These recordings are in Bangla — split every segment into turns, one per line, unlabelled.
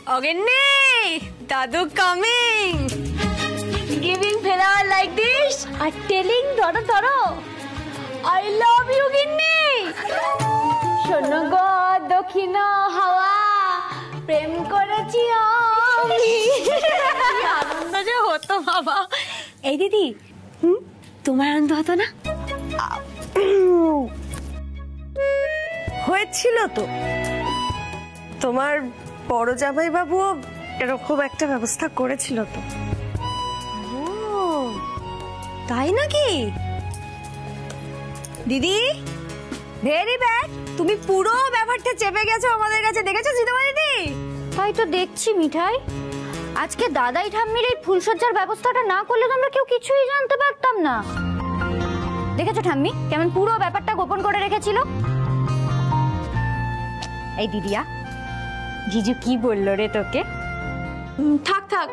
Ogini, Dadu coming. Giving flower like this and telling Doro, I love you, Ginni. Shono go dokhino hawa, prem korechi ami. আনন্দ যে হতো বাবা। এই দিদি, তোমার আনন্দ হতো না?
হয়েছিল তো। তোমার বড় জামাই বাবু এরকম একটা ব্যবস্থা করেছিল তো।
ও তাই নাকি? দিদি ভেরি ব্যাড, তুমি পুরো ব্যাপারটা চেপে গেছো আমাদের কাছে, দেখেছো সিনেমা দিদি?
তাই তো দেখছি মিঠাই, আজকে দাদাই ঠাম্মির এই ফুলসজ্জার ব্যবস্থাটা না করলে তো আমরা কেউ কিছুই জানতে পারতাম না। দেখেছো ঠাম্মি কেমন পুরো ব্যাপারটা গোপন করে রেখেছিল? এই দিদিয়া, জিজু কি বললো রে তোকে?
থাক থাক,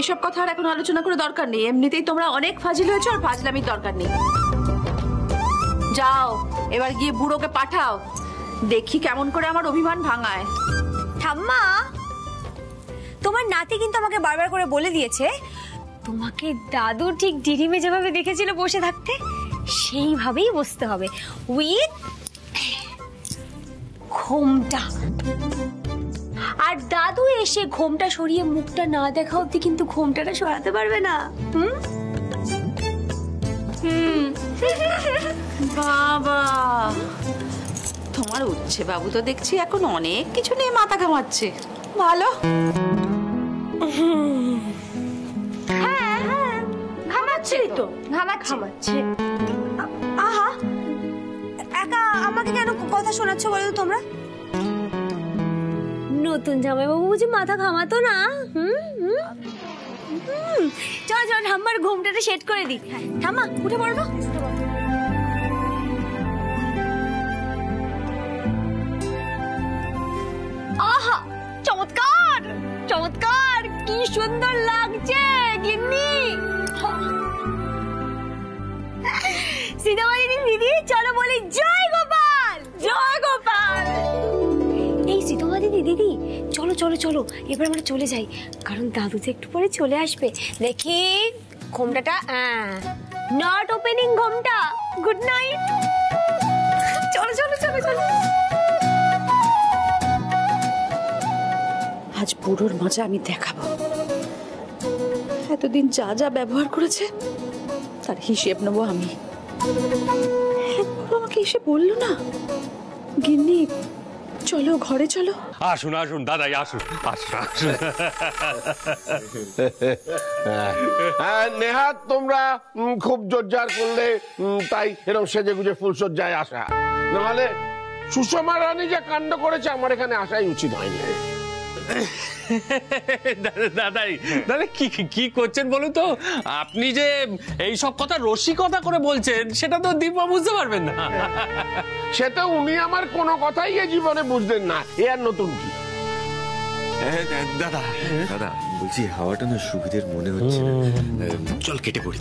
এসব কথা আর এখন আলোচনা করে দরকার নেই। এমনিতেই তোমরা অনেক ফাজিল হয়েছো, আর ফাজলামির দরকার নেই। যাও এবার গিয়ে বুড়োকে পাঠাও, দেখি কেমন করে আমার অভিমান ভাঙায়।
ঠাম্মা, তোমার নাতি কিন্তু আমাকে বারবার করে বলে দিয়েছে তোমাকে দাদু ঠিক ডিরিমে যেভাবে দেখেছিল বসে থাকতে, সেইভাবেই বসতে হবে, উইথ ঘোমটা। আর দাদু এসে ঘোমটা সরিয়ে মুখটা না দেখা অব্দি কিন্তু ঘোমটাটা সরাতে পারবে না।
বাবা, তোমার উচ্ছে বাবু তো দেখছি এখন অনেক কিছু নিয়ে মাথা ঘামাচ্ছে। ভালো।
হ্যাঁ হ্যাঁ, ঘামাচ্ছে তো, ঘামাচ্ছে।
আহা, একা আমাকে কেন কথা শোনাচ্ছ বলো তো তোমরা? নতুন জামাইবাবু বুঝি মাথা ঘামাতো না? চল চল ঠাম্মার ঘুমটাটা সেট করে দিই। ঠাম্মা উঠে পড়ো না। আহা, চমৎকার চমৎকার, কি সুন্দর লাগছে গিন্নি। সিনেমা দিদি চলো বলি জয় গোপাল, জয় গোপাল। এই সিনেমা দিদি চলো চলো চলো, এবার আমরা চলে যাই, কারণ দাদু তো একটু পরে চলে আসবে। দেখি ঘোমটাটা, নট ওপেনিং ঘোমটা। Good night. চলো চলো চলো চলো।
আজ বুড়োর মজা আমি দেখাবো। এতদিন যা যা ব্যবহার করেছে তার হিসেব নেবো আমি। আমাকে এসে বললো না, গিন্নি চলো ঘরে চলো।
আসুন আসুন দাদাই, আসুন আসুন আসুন।
নেহাত তোমরা খুব জোরজার করলে তাই এরকম সেজে গুজে ফুলসজ্জায় আসা, নাহলে সুষমা রানী যে কাণ্ড করেছে আমার এখানে আসাই উচিত হয়নি।
দাদাই দাদা কি করছেন বলুন তো? আপনি যে এইসব কথা রসিকতা করে বলছেন সেটা তো দীপা বুঝতে পারবেন না।
সে তো উনি আমার কোনো কথাই এ জীবনে বুঝলেন না, এ আর নতুন কি?
দাদা দাদা বলছি হাওয়াটা না সুবিধের মনে হচ্ছে না, চল কেটে পড়ি।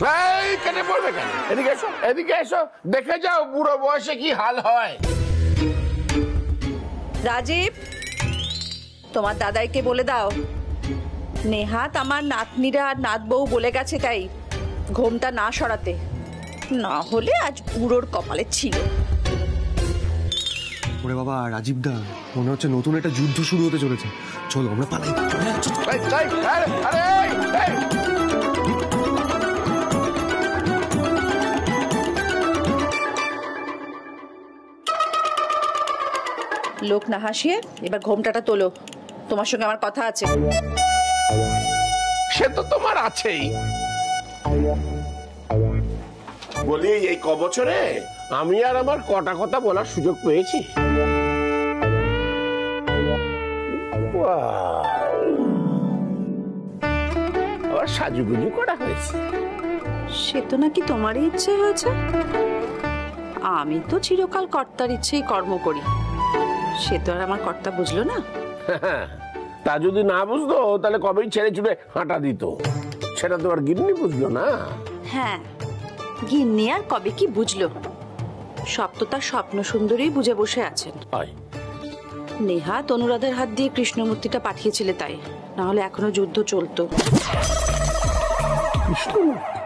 কেটে পড়বে কেন? এদিকে এসো, এদিকে এসো, দেখে যাও বুড়ো বয়সে কি হাল হয়।
রাজীব, তোমার দাদাইকে বলে দাও নেহাত আমার নাতনিরা আর নাত বউ বলে গেছে তাই ঘোমটা না সরাতে, না হলে আজ বুড়োর কপালে ছিল।
ওরে বাবা রাজীব দা, মনে হচ্ছে নতুন একটা যুদ্ধ শুরু হতে চলেছে, চলো আমরা পালাই।
লোক না হাসিয়ে এবার ঘোমটাটা তোলো, তোমার সঙ্গে আমার কথা আছে।
সে তো তোমার আছেই। বলি এই ক বছরে আমি আর আমার কটা কথা বলার সুযোগ পেয়েছি। আবার সাজুগুজু করা হয়েছে।
সে তো নাকি তোমারই ইচ্ছে হয়েছে, আমি তো চিরকাল কর্তার ইচ্ছেই কর্ম করি, সে তো আর আমার কর্তা বুঝলো না।
তা যদি না বুঝতো তাহলে কবেই ছেড়ে ছুড়ে হাঁটা দিত, সেটা তো আর গিন্নি বুঝলো না।
হ্যাঁ, গিন্নি আর কবে কি বুঝলো, সব তো তার স্বপ্ন সুন্দরী বুঝে বসে আছেন। নেহাত অনুরাধের হাত দিয়ে কৃষ্ণমূর্তিটা পাঠিয়েছিলে তাই, না হলে এখনো যুদ্ধ চলতো।
কৃষ্ণমূর্তি?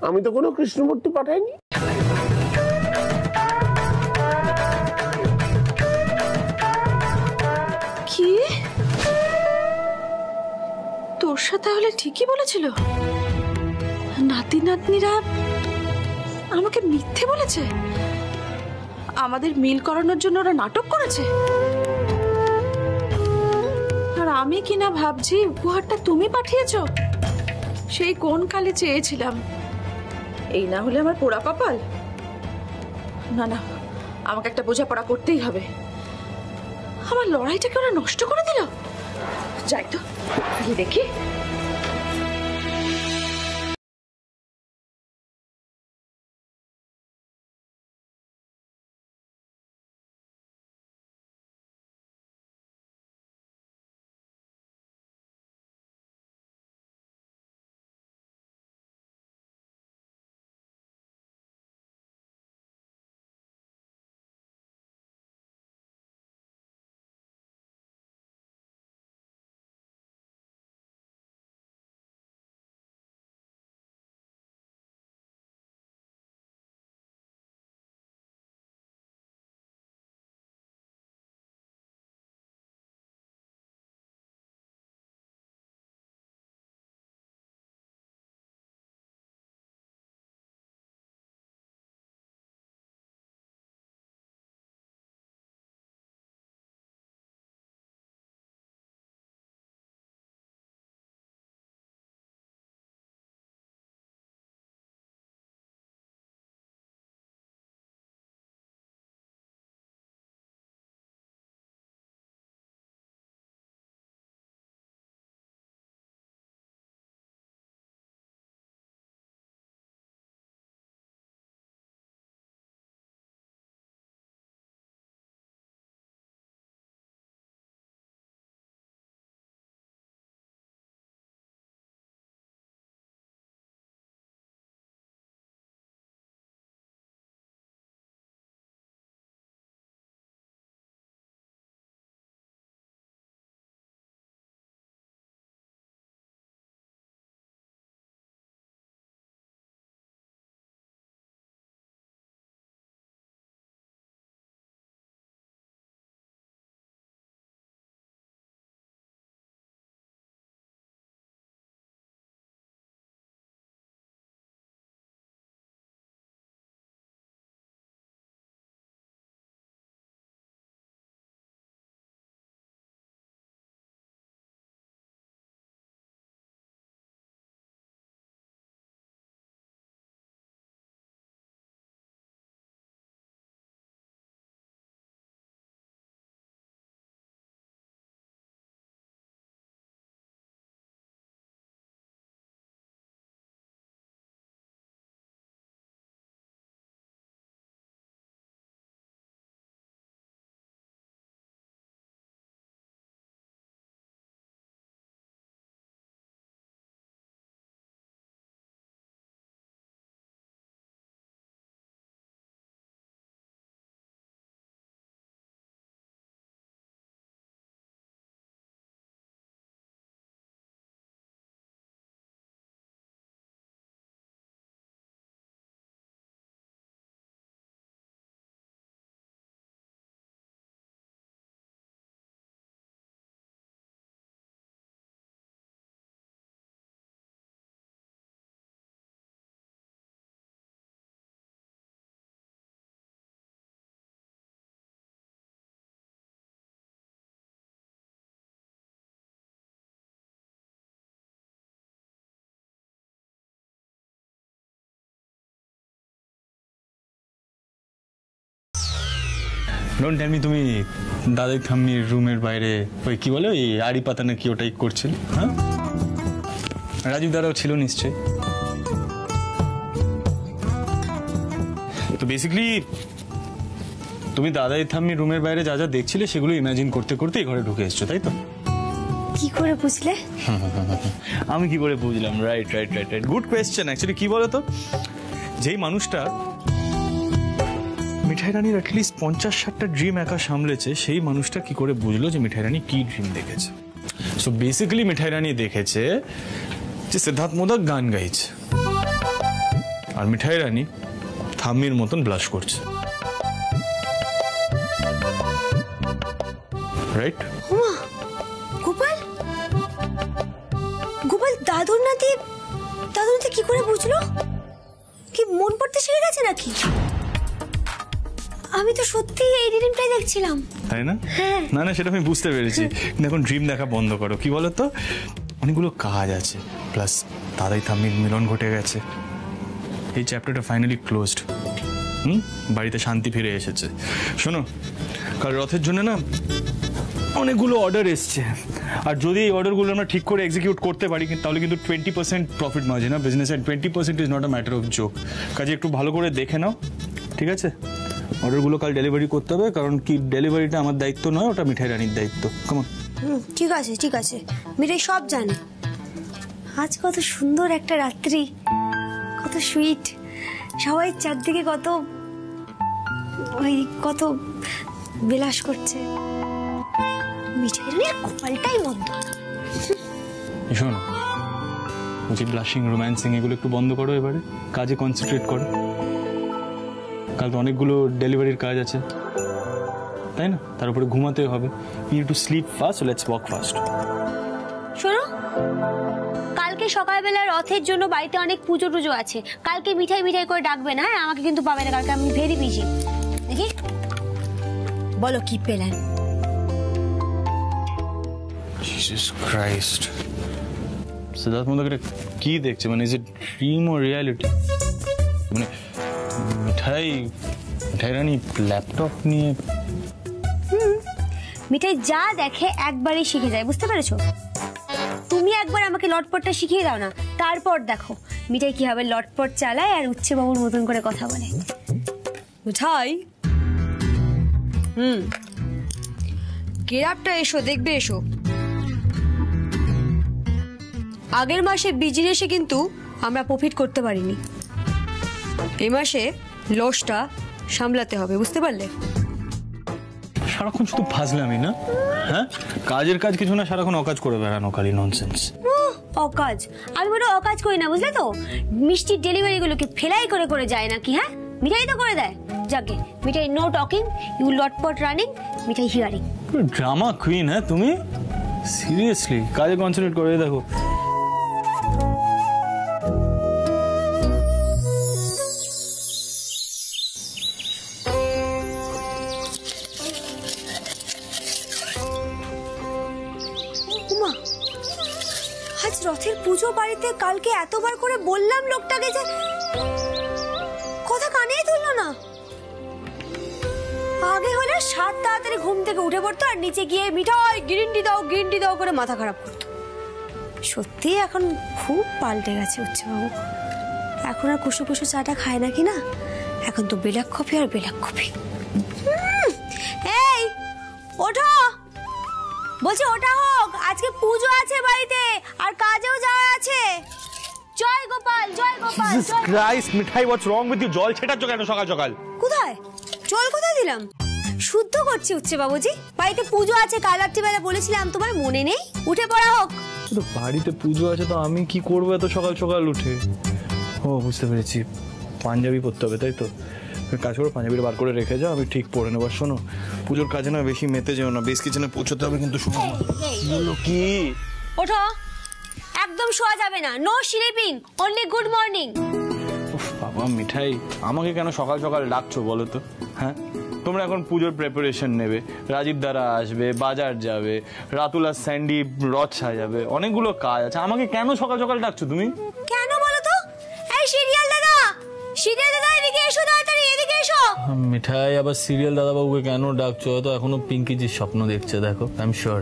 আমি তো কোনো কৃষ্ণমূর্তি পাঠাইনি।
কি তোর সাথে হলে ঠিকই বলেছিল? নাতি নাতনিরা আমাকে মিথ্যে বলেছে? আমাদের মিল করানোর জন্য ওরা নাটক করেছে? আর আমি কিনা ভাবছি উপহারটা তুমি পাঠিয়েছো। সেই কোন কালে চেয়েছিলাম। এই না হলে আমার পোড়া কপাল। না না, আমাকে একটা বোঝাপড়া করতেই হবে। আমার লড়াইটাকে ওরা নষ্ট করে দিল। যাই তো, গিয়ে দেখি।
ডোন্ট টেল মি, তুমি দাদাই ঠাম্মির রুমের বাইরে ওই কি বলে ওই আড়ি পাতা না কি ওটাই করছিল? হ্যাঁ, রাজীব দাদাও ছিল নিশ্চয়ই। তো বেসিক্যালি তুমি দাদাই ঠাম্মির রুমের বাইরে যা যা দেখছিলে সেগুলো ইমাজিন করতে করতে এই ঘরে ঢুকে এসছো, তাই তো?
কি করে বুঝলে?
আমি কি করে বুঝলাম? Right right right right, good question. Actually কি বলো তো, যেই মানুষটা মিঠাই রানীর অ্যাটলিস্ট 50-60টা ড্রিম একা সামলেছে, সেই মানুষটা কি করে বুঝলো যে মিঠাই রানী কি ড্রিম দেখেছে? সো বেসিক্যালি মিঠাই রানী দেখেছে যে সিদ্ধার্থ মোদক গান গাইছে, আর মিঠাই রানী থাম্মির মতন ব্লাশ করছে, রাইট?
গোপাল, গোপাল দাদুর নাতি কি করে বুঝলো? কি মন পড়তে শিখে গেছে নাকি? আমি তো সত্যি এই ড্রিমটাই দেখছিলাম।
তাই না? না না, সেটা আমি বুঝতে পেরেছি, কিন্তু এখন ড্রিম দেখা বন্ধ করো। কি বলো তো, অনেকগুলো কাজ আছে, প্লাস দাদাই থাম্মির মিলন ঘটে গেছে, এই চ্যাপ্টারটা ফাইনালি ক্লোজড। বাড়িতে শান্তি ফিরে এসেছে। শোনো, কাল রথের জন্য না অনেকগুলো অর্ডার এসছে, আর যদি এই অর্ডারগুলো আমরা ঠিক করে এক্সিকিউট করতে পারি তাহলে কিন্তু 20% প্রফিট মার্জিন না business, and 20% is not a matter of joke. কাজে একটু ভালো করে দেখে নাও, ঠিক আছে? অর্ডারগুলো কাল ডেলিভারি করতে হবে, কারণ কি ডেলিভারিটা আমার দায়িত্ব নয়, ওটা মিঠাই রানীর দায়িত্ব। কেমন?
ঠিক আছে ঠিক আছে, মিঠাই সব জানে। আজ কত সুন্দর একটা রাত্রি, কত সুইট, সবাই চারদিকে কত বিলাস করছে। মিঠাই রানীর কপালটাই বন্ধ।
শোনো, বলছি ব্লাশিং, রোম্যান্সিং এগুলো একটু বন্ধ করো, এবারে কাজে কনসেন্ট্রেট করো। কাল তো অনেকগুলো ডেলিভারির কাজ আছে, তাই না? তার উপরে ঘুমাতে হবে। You too sleep fast, let's walk fast.
শোনো, কালকে সকালবেলা রথের জন্য বাড়িতে অনেক পুজো টুজো আছে, কালকে মিঠাই করে ডাকবে না, হ্যাঁ? আমাকে কিন্তু পাবে না, কালকে আমি ভেরি বিজি। দেখি বলো কি plan?
Jesus Christ, Siddharth Modak কি দেখছে? মানে is it dream or reality? মানে মিঠাই রানী ল্যাপটপ নিয়ে
মিঠাই যা দেখে একবারই শিখে যায়, বুঝতে পেরেছো? তুমি একবার আমাকে লটপটটা শিখিয়ে দাও না, তারপর দেখো মিঠাই কিভাবে লটপট চালায় আর উচ্ছে বাবুর মতন করে কথা বলে।
মিঠাই, গেরাপটা এসো, দেখবে এসো। আগের মাসে বিজনেসে কিন্তু আমরা প্রফিট করতে পারিনি, এই মাসে লসটা সামলাতে হবে, বুঝতে পারলে?
সারাক্ষণ শুধু ফাজলামি না, হ্যাঁ? কাজের কাজ কিছু না, সারাক্ষণ অকাজ করে বেড়ানো, খালি ননসেন্স।
অকাজ? আমি বড় অকাজ করি না, বুঝলে তো? মিষ্টির ডেলিভারি গুলোকে ফেলাই করে যায় নাকি? হ্যাঁ, মিঠাই তো করে দেয়। যাকে মিঠাই নো টকিং, ইউ লটপট running, Mithai hearing.
Drama queen, হ্যাঁ তুমি? সিরিয়াসলি কাজে কনসেন্ট্রেট করে দেখো।
আজ রথের পুজো বাড়িতে, কালকে এতবার করে বললাম লোকটাকে যে কথা কানেই তুললো না। আগে হলে 7 তাড়াতাড়ি ঘুম থেকে উঠে পড়তো আর নিচে গিয়ে মিঠাই গ্রিন টি দাও করে মাথা খারাপ করতো। সত্যি এখন খুব পাল্টে গেছে উচ্ছে বাবু। এখন আর কুসু চাটা খায় নাকি না, এখন তো বেলাক কফি আর বেলাক কফি। এই ওঠো, বলছি ওটা হোক, আজকে পুজো আছে বাড়িতে আর কাজেও যাওয়া আছে। Joy Gopal, Joy Gopal.
Christ Mithai, what's wrong with you? জল ছেটাচ্ছ কেন সকাল সকাল?
কোথায় জল কোথায় দিলাম? শুদ্ধ করছি উচ্ছে বাবুজি, বাড়িতে পুজো আছে, কাল রাত্রিবেলা বলেছিলাম, তোমার মনে নেই? উঠে পড়া হোক।
তো বাড়িতে পুজো আছে তো আমি কি করবো এত সকাল সকাল উঠে? ও বুঝতে পেরেছি, পাঞ্জাবি পরতে হবে, তাই তো? কাজ করো, পাঞ্জাবিটা বার করে রেখে যাও, আমি ঠিক পরে নেবো। শোনো, পুজোর কাজে না বেশি মেতে যেও না, বেশ কিচেনে পৌঁছতে হবে কিন্তু। শোনো কি,
ওঠো, একদম শোয়া যাবে না, no sleeping, only good morning.
বাবা মিঠাই, আমাকে কেন সকাল সকাল ডাকছো বলো তো? হ্যাঁ, তোমরা এখন পুজোর প্রিপারেশন নেবে, রাজীব দ্বারা আসবে, বাজার যাবে, রাতুল আর স্যান্ডি রথ সাজাবে, অনেকগুলো কাজ আছে, আমাকে কেন সকাল সকাল ডাকছো তুমি?
কেন বলো তো? এই সিরিয়াল দাদা, এদিকে এসো, তাড়াতাড়ি এদিকে এসো।
মিঠাই, আবার সিরিয়াল দাদা বাবুকে কেন ডাকছো? তো এখনো পিঙ্কিজির স্বপ্ন দেখছে, দেখো, আই এম শিওর।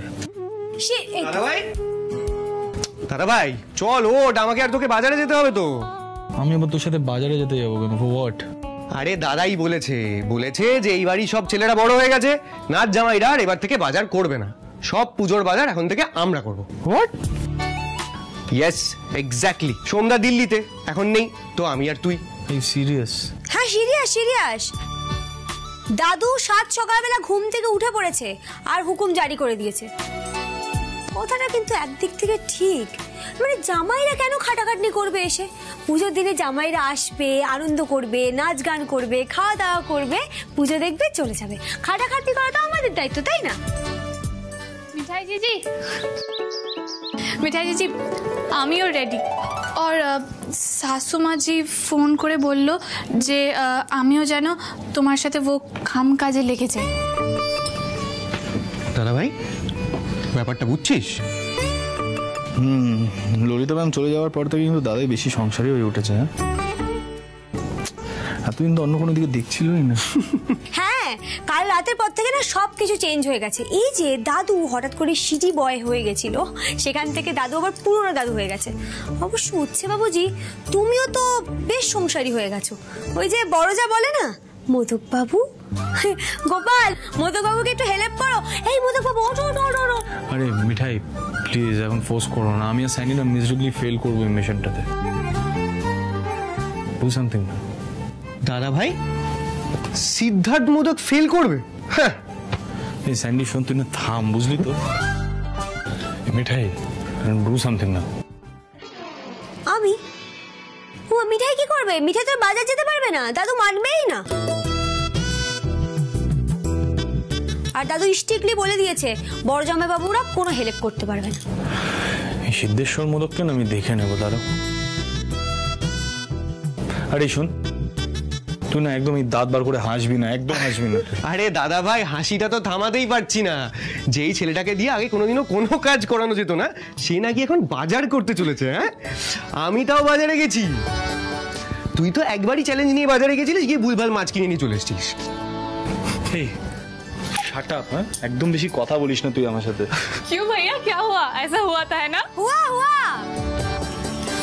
দাদা ভাই চল, ওঠ, আমাকে আর তোকে বাজারে যেতে হবে তো।
আমি আবার তোর সাথে বাজারে যেতে যাবো কেন? For what?
আরে দাদাই বলেছে যে এই বাড়ি সব ছেলেরা বড় হয়ে গেছে, নাচ জামাইরা আর এবার থেকে বাজার করবে না, সব পুজোর বাজার এখন থেকে আমরা করবো।
হোয়াট?
Yes exactly. সোমদা দিল্লিতে, এখন নেই তো আমি আর তুই।
এই সিরিয়াস?
হ্যাঁ সিরিয়াস।
দাদু সাত সকালবেলা ঘুম থেকে উঠে পড়েছে আর হুকুম জারি করে দিয়েছে। কথাটা কিন্তু একদিক থেকে ঠিক, মানে জামাইরা কেন খাটাখাটনি করবে এসে? পুজোর দিনে জামাইরা আসবে, আনন্দ করবে, নাচ গান করবে, খাওয়া দাওয়া করবে, পুজো দেখবে, চলে যাবে। খাটাখাটনি করা তো আমাদের দায়িত্ব, তাই না?
মিঠাই জিজি, মিঠাই জিজি, আমিও রেডি। আর শাশুমা জি ফোন করে বলল যে আমিও যেন তোমার সাথে ও খাম কাজে লেগে যাই।
দাদা ভাই, ব্যাপারটা বুঝছিস?
ললিতা ম্যাম চলে যাওয়ার পর থেকে কিন্তু দাদাই বেশি সংসারী হয়ে উঠেছে। হ্যাঁ, এতদিন তো অন্য কোনো দিকে দেখছিলই না।
হ্যাঁ, কাল রাতের পর থেকে না সবকিছু চেঞ্জ হয়ে গেছে। এই যে দাদু হঠাৎ করে সিটি বয় হয়ে গেছিল, সেখান থেকে দাদু আবার পুরনো দাদু হয়ে গেছে। অবশ্য উচ্ছে বাবুজি, তুমিও তো বেশ সংসারী হয়ে গেছো। ওই যে বড় যা বলে না, মোদক বাবু, গোপাল, মোদক বাবুকে একটু হেল্প করো। এই মোদক বাবু, ওঠো ওঠো ওঠো ওঠো।
আরে মিঠাই, প্লিজ এখন ফোর্স করো না। আমি আর সাইনি না মিজারেবলি ফেল করবো এই মিশনটাতে। ডু সামথিং না।
দাদা ভাই, সিদ্ধার্থ মোদক ফেল করবে? হ্যাঁ,
এই স্যান্ডি শোন, তুই না থাম, বুঝলি তো? মিঠাই, ডু সামথিং না।
আমি? ও মিঠাই কি করবে? মিঠাই তো বাজার যেতে পারবে না, দাদু মানবেই না। আর দাদু স্ট্রিক্টলি বলে দিয়েছে বড় জামাই বাবুরা কোনো হেল্প করতে পারবে না।
এই সিদ্ধেশ্বর মোদককে না আমি দেখে নেবো, দাঁড়াও। আরে শোন, তুই না একদম এই দাঁত বার করে হাসবি না, একদম হাসবি না।
আরে দাদা ভাই, হাসিটা তো থামাতেই পারছি না। যেই ছেলেটাকে দিয়ে আগে কোনোদিনও কোনো কাজ করানো যেত না, সে নাকি এখন বাজার করতে চলেছে। হ্যাঁ, আমি তাও বাজারে গেছি। তুই তো একবারই চ্যালেঞ্জ নিয়ে বাজারে গেছিলিস, গিয়ে ভুলভাল মাছ কিনে নিয়ে চলে এসেছিস।
শাট আপ, হ্যাঁ, একদম বেশি কথা বলিস না তুই আমার সাথে।
क्यों भैया, क्या हुआ? ऐसा हुआ था है ना?
हुआ हुआ,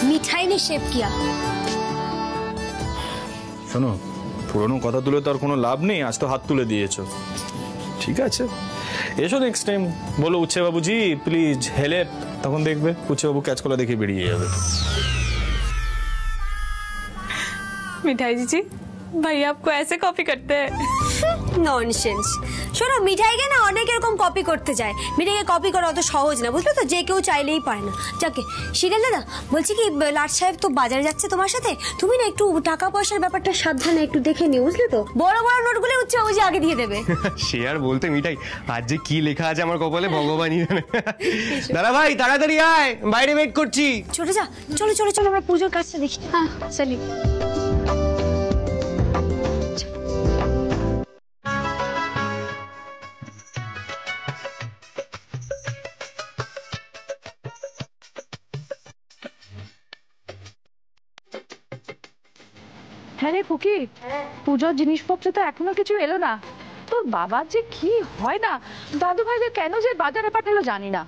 মিঠাই নে শেপ কিয়া।
শোনো, পুরনো কথা তুলে তো আর কোনো লাভ নেই, আজ তো হাত তুলে দিয়েছো। ঠিক আছে, এসো নেক্সট টাইম বলো উচ্ছে বাবুজি প্লিজ হেল্প, তখন দেখবে উচ্ছে বাবু ক্যাচ কলা দেখে বেরিয়ে যাবে।
मिठाई जीजी, भैया आपको ऐसे कॉपी करते हैं?
ননসেন্স। শোনো, মিঠাইকে না অনেক এরকম কপি করতে যায়। মিঠাইকে কপি করা অত সহজ না, বুঝলে তো? যে কেউ চাইলেই পারে না। যাকে শিরিল দাদা, বলছি কি, লাট সাহেব তো বাজারে যাচ্ছে তোমার সাথে, তুমি না একটু টাকা পয়সার ব্যাপারটা সাবধানে একটু দেখে নিও, বুঝলে তো? বড় বড় নোটগুলো উচ্ছে বাবুজি আগে দিয়ে দেবে।
সে আর বলতে মিঠাই, আজ যে কি লেখা আছে আমার কপালে ভগবানই জানে। দাদা ভাই তাড়াতাড়ি আয়, বাইরে ওয়েট করছি।
ছোট যা, চলো চলো চলো, আমরা পুজোর কাজটা দেখি।
हाँ चलिए।
হ্যাঁ রে খুকি, পুজোর জিনিসপত্র তো এখনো কিছু এলো না। তোর বাবার যে কি হয় না, দাদু ভাইদের কেন যে বাজারে পাঠালো জানি না।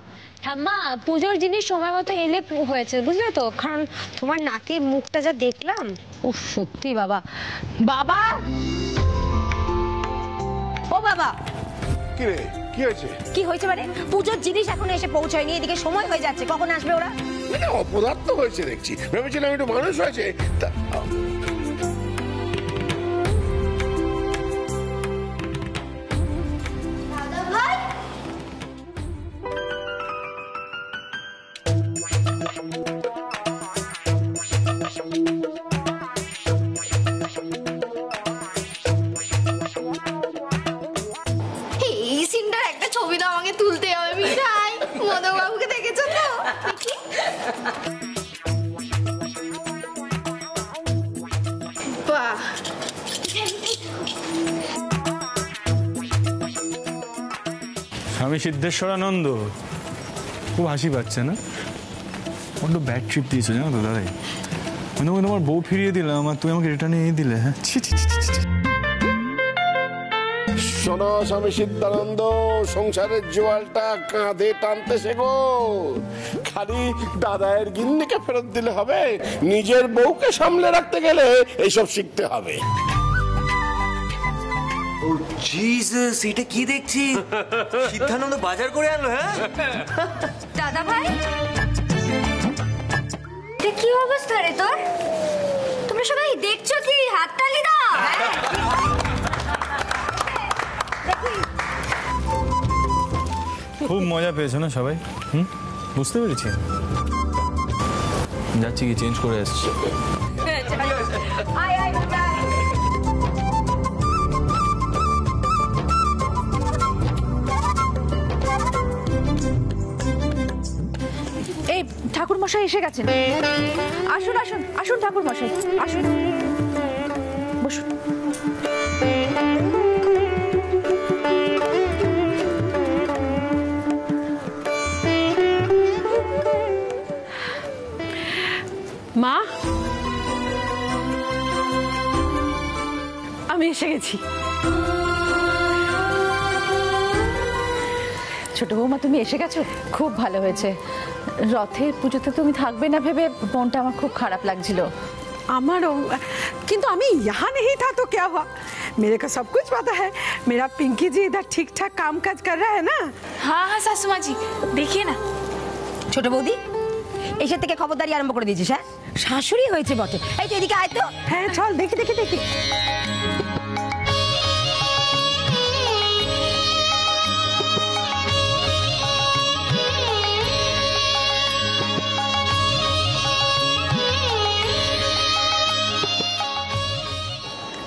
ঠাম্মা, পুজোর জিনিস সময় মতো এলে হয়েছে, বুঝলে তো? কারণ তোমার নাতির মুখটা যা দেখলাম,
ও সত্যি বাবা। বাবা,
ও বাবা,
কি রে, কি হয়েছে?
কি হয়েছে মানে? পুজোর জিনিস এখনো এসে পৌঁছায়নি, এদিকে সময় হয়ে যাচ্ছে, কখন আসবে ওরা?
মানে অপদার্থ হয়েছে দেখছি, ভেবেছিলাম একটু মানুষ হয়েছে।
এই সিনটার একটা ছবি দাও, আমাকে তুলতে হবে। মিঠাই, মদক বাবুকে দেখেছো তো? দেখি। বাহ,
আমি সিদ্ধেশ্বরানন্দ। খুব হাসি পাচ্ছে না? বড্ড ব্যাড ট্রিপ দিয়েছো জানো তো দাদাই। মানে ওই তোমার বউ ফিরিয়ে দিলাম আর তুই আমাকে রিটার্নে নিয়ে দিলে। হ্যাঁ,
শোনো স্বামী সিদ্ধানন্দ, সংসারের জোয়ালটা কাঁধে টানতে শেখো। খালি দাদায়ের গিন্নিকে ফেরত দিলে হবে? নিজের বউকে সামলে রাখতে গেলে এইসব শিখতে হবে।
ও জিসাস, এটা কি দেখছি? সিদ্ধানন্দ বাজার করে আনলো। হ্যাঁ
দাদা ভাই, কি অবস্থা রে তোর? তোমরা সবাই দেখছো কি? হাততালি দাও।
খুব মজা পেয়েছো না সবাই? বুঝতে পেরেছি। যাচ্ছি কি চেঞ্জ করে আসছি।
এই ঠাকুর মশাই এসে গেছেন। আসুন আসুন আসুন ঠাকুর মশাই, আসুন বসুন।
মা, আমি এসে গেছি।
ছোট বৌমা, তুমি এসে গেছো, খুব ভালো হয়েছে। রথের পুজোতে তুমি থাকবে না ভেবে মনটা আমার খুব খারাপ লাগছিল।
আমারও, কিন্তু আমি यहाँ नहीं था तो क्या हुआ, मेरे को सब कुछ पता है। मेरा पिंकी जी इधर ठीक ठाक काम काज कर रहा है ना।
हाँ हाँ सासू माँ जी, देखिए ना।
ছোট বৌদি, এসে থেকে খবরদারি আরম্ভ করে দিয়েছিস? হ্যাঁ, শাশুড়ি হয়েছে বটে। এই তো এদিকে আয় তো।
হ্যাঁ চল, দেখি দেখি দেখি।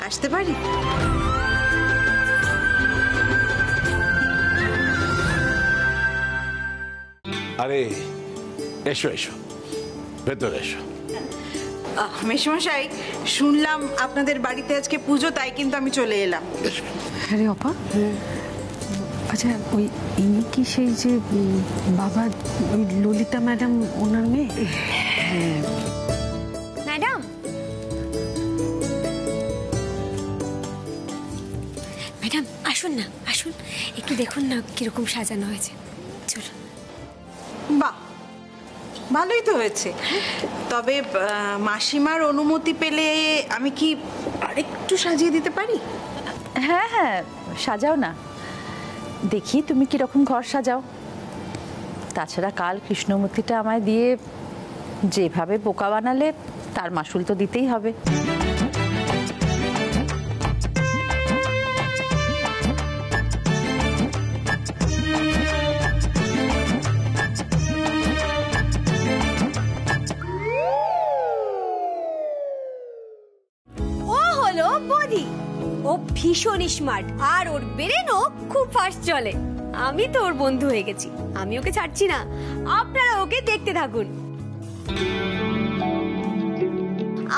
আসতে পারি?
আরে এসো এসো, ভেতরে এসো।
মেশমশাই, শুনলাম আপনাদের বাড়িতে আজকে পুজো, তাই কিন্তু আমি চলে এলাম।
আরে অপা, আচ্ছা ওই ইনি কি সেই যে বাবা, ওই ললিতা ম্যাডাম ওনার মেয়ে?
ম্যাডাম, ম্যাডাম আসুন না, আসুন একটু দেখুন না কিরকম সাজানো হয়েছে। চলো।
বাহ, ভালোই তো হয়েছে। তবে মাসিমার অনুমতি পেলে আমি কি আরেকটু সাজিয়ে দিতে পারি?
হ্যাঁ হ্যাঁ, সাজাও না, দেখি তুমি কিরকম ঘর সাজাও। তাছাড়া কাল কৃষ্ণমূর্তিটা আমায় দিয়ে যেভাবে বোকা বানালে, তার মাসুল তো দিতেই হবে।
ও ভীষণ স্মার্ট, আর ওর ব্রেনও খুব ফাস্ট চলে। আমি তো ওর বন্ধু হয়ে গেছি, আমি ওকে ছাড়ছি না। আপনারা ওকে দেখতে থাকুন।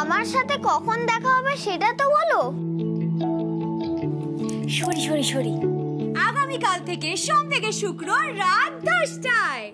আমার সাথে কখন দেখা হবে সেটা তো বলো।
সরি, আগামীকাল থেকে সোম থেকে শুক্র রাত 10টায়।